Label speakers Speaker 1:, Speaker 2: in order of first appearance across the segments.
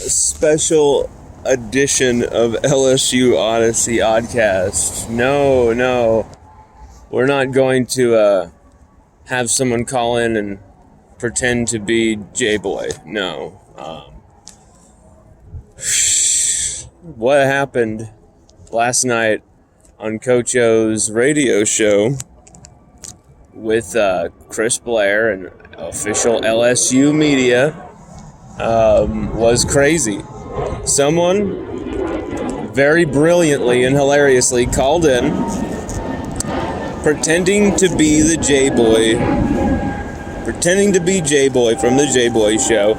Speaker 1: special edition of LSU Odyssey Oddcast. No, we're not going to have someone call in and pretend to be Jboy. No. What happened last night on Coach O's radio show with Chris Blair and official LSU media was crazy. Someone very brilliantly and hilariously called in, pretending to be Jboy from the Jboy show.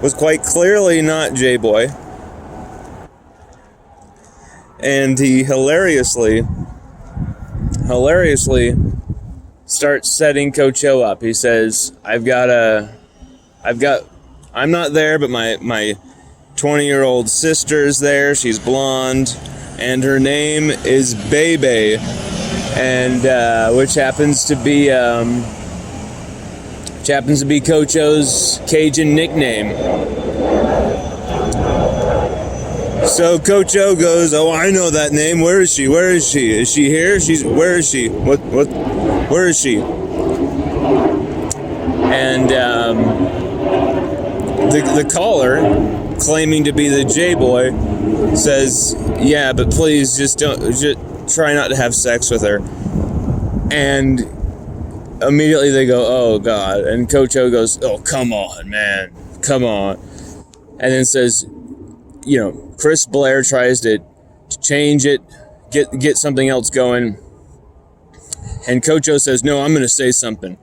Speaker 1: Was quite clearly not Jboy. And he hilariously starts setting Coach O up. He says, I'm not there, but my 20-year-old sister's there. She's blonde, and her name is Bebe, and which happens to be Coach O's Cajun nickname. So Coach O goes, "Oh, I know that name. Where is she? Where is she? Is she here? Where is she? Where is she?" And the caller, claiming to be the Jboy, says, "Yeah, but please just try not to have sex with her." And immediately they go, "Oh God!" And Coach O goes, "Oh, come on, man, come on," and then says, Chris Blair tries to change it, get something else going, and Coach O says, "No, I'm going to say something."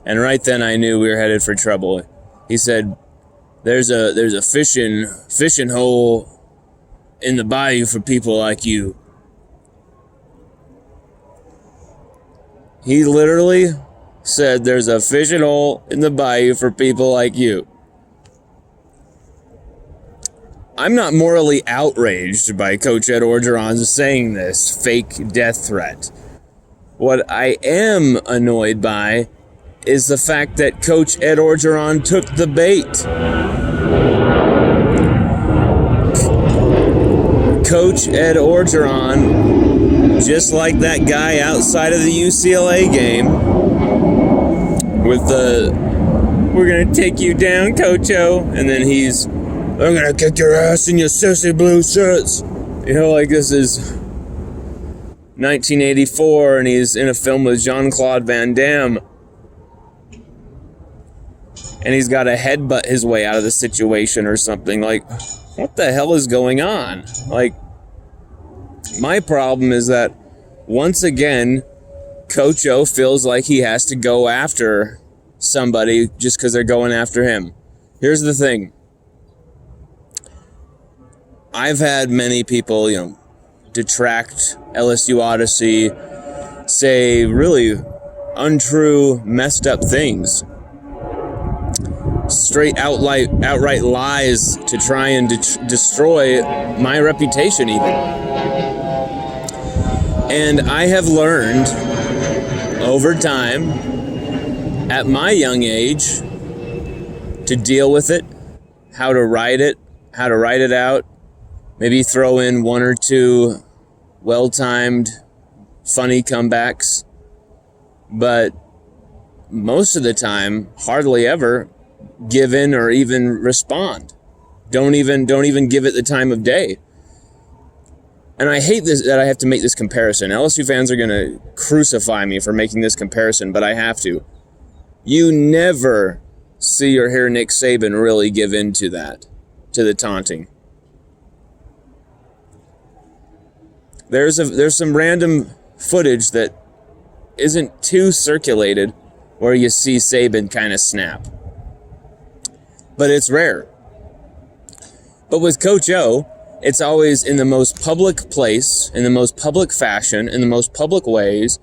Speaker 1: And right then I knew we were headed for trouble. He said, "There's a fishing hole in the bayou for people like you." He literally said, "There's a fishing hole in the bayou for people like you." I'm not morally outraged by Coach Ed Orgeron'S saying this fake death threat. What I am annoyed by is the fact that Coach Ed Orgeron took the bait. Coach Ed Orgeron, just like that guy outside of the UCLA game, with "We're going to take you down, Coach O," and then he's, "I'm going to kick your ass in your sissy blue shirts." Like this is 1984 and he's in a film with Jean-Claude Van Damme. And he's got to headbutt his way out of the situation or something. Like, what the hell is going on? Like, my problem is that, once again, Coach O feels like he has to go after somebody just because they're going after him. Here's the thing. I've had many people, detract LSU Odyssey, say really untrue, messed up things. Straight outright lies to try and destroy my reputation even. And I have learned over time, at my young age, to deal with it, how to write it out, maybe throw in one or two well-timed, funny comebacks, but most of the time, hardly ever give in or even respond. Don't even give it the time of day. And I hate this, that I have to make this comparison. LSU fans are going to crucify me for making this comparison, but I have to. You never see or hear Nick Saban really give in to that, to the taunting. There's some random footage that isn't too circulated where you see Saban kind of snap. But it's rare. But with Coach O, it's always in the most public place, in the most public fashion, in the most public ways,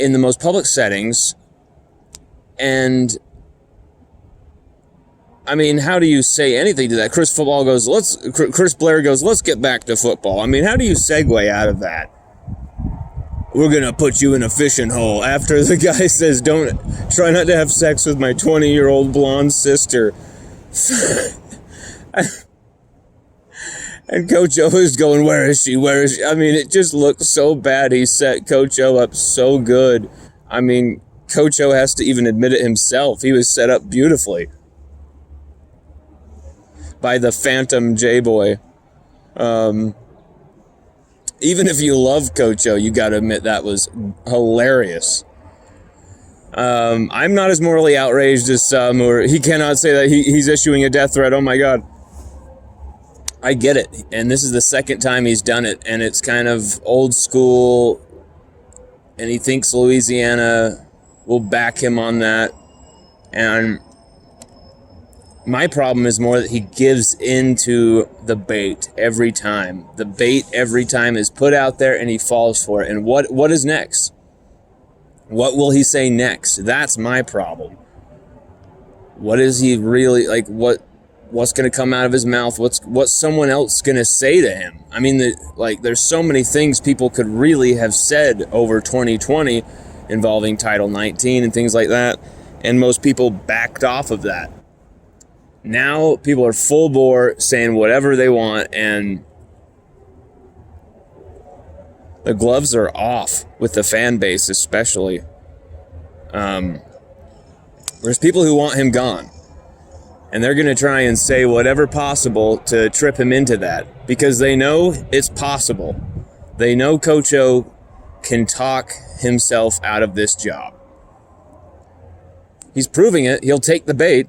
Speaker 1: in the most public settings. And I mean, how do you say anything to that? Chris Blair goes, "Let's get back to football." I mean, how do you segue out of that? we're going to put you in a fishing hole. After the guy says, try not to have sex with my 20-year-old blonde sister. And Coach O is going, where is she? Where is she? I mean, it just looked so bad. He set Coach O up so good. I mean, Coach O has to even admit it himself. He was set up beautifully by the phantom Jboy. Even if you love Coach O, you got to admit that was hilarious. I'm not as morally outraged as some, or he cannot say that he's issuing a death threat. Oh my God. I get it. And this is the second time he's done it. And it's kind of old school. And he thinks Louisiana will back him on that. And my problem is more that he gives into the bait every time. The bait every time is put out there and he falls for it. And what is next? What will he say next? That's my problem. What is he really, like, what's going to come out of his mouth? What's someone else going to say to him? I mean, there's so many things people could really have said over 2020 involving Title 19 and things like that. And most people backed off of that. Now people are full bore saying whatever they want, and the gloves are off with the fan base especially. There's people who want him gone. And they're going to try and say whatever possible to trip him into that. Because they know it's possible. They know Coach O can talk himself out of this job. He's proving it. He'll take the bait.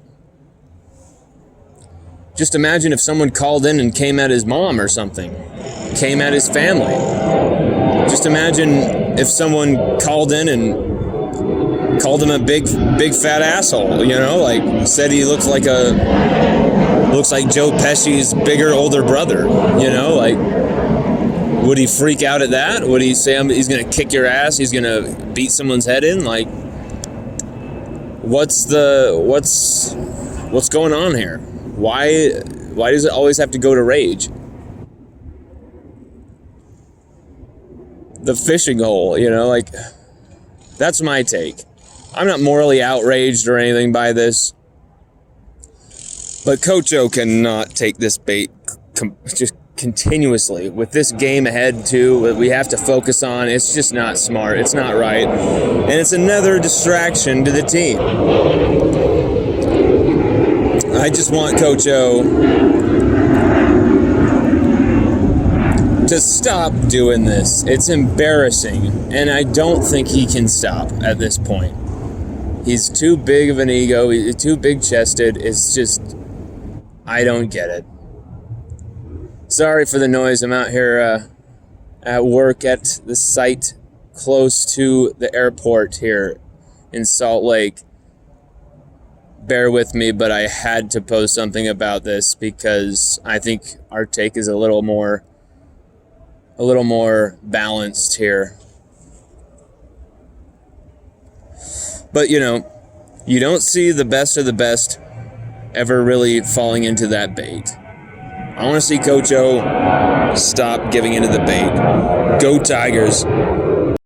Speaker 1: Just imagine if someone called in and came at his mom or something. Came at his family. Just imagine if someone called in and called him a big fat asshole, you know, like said he looks like Joe Pesci's bigger older brother, you know, like would he freak out at that? Would he say he's going to kick your ass? He's going to beat someone's head in? Like what's going on here? Why does it always have to go to rage? The fishing hole, you know, like that's my take. I'm not morally outraged or anything by this, but Coach O cannot take this bait just continuously with this game ahead too. We have to focus on. It's just not smart. It's not right, and it's another distraction to the team. I just want Coach O to stop doing this. It's embarrassing, and I don't think he can stop at this point. He's too big of an ego. He's too big-chested. It's just, I don't get it. Sorry for the noise. I'm out here at work at the site close to the airport here in Salt Lake. Bear with me, but I had to post something about this because I think our take is a little more balanced here. But, you know, you don't see the best of the best ever really falling into that bait. I want to see Coach O stop giving into the bait. Go Tigers.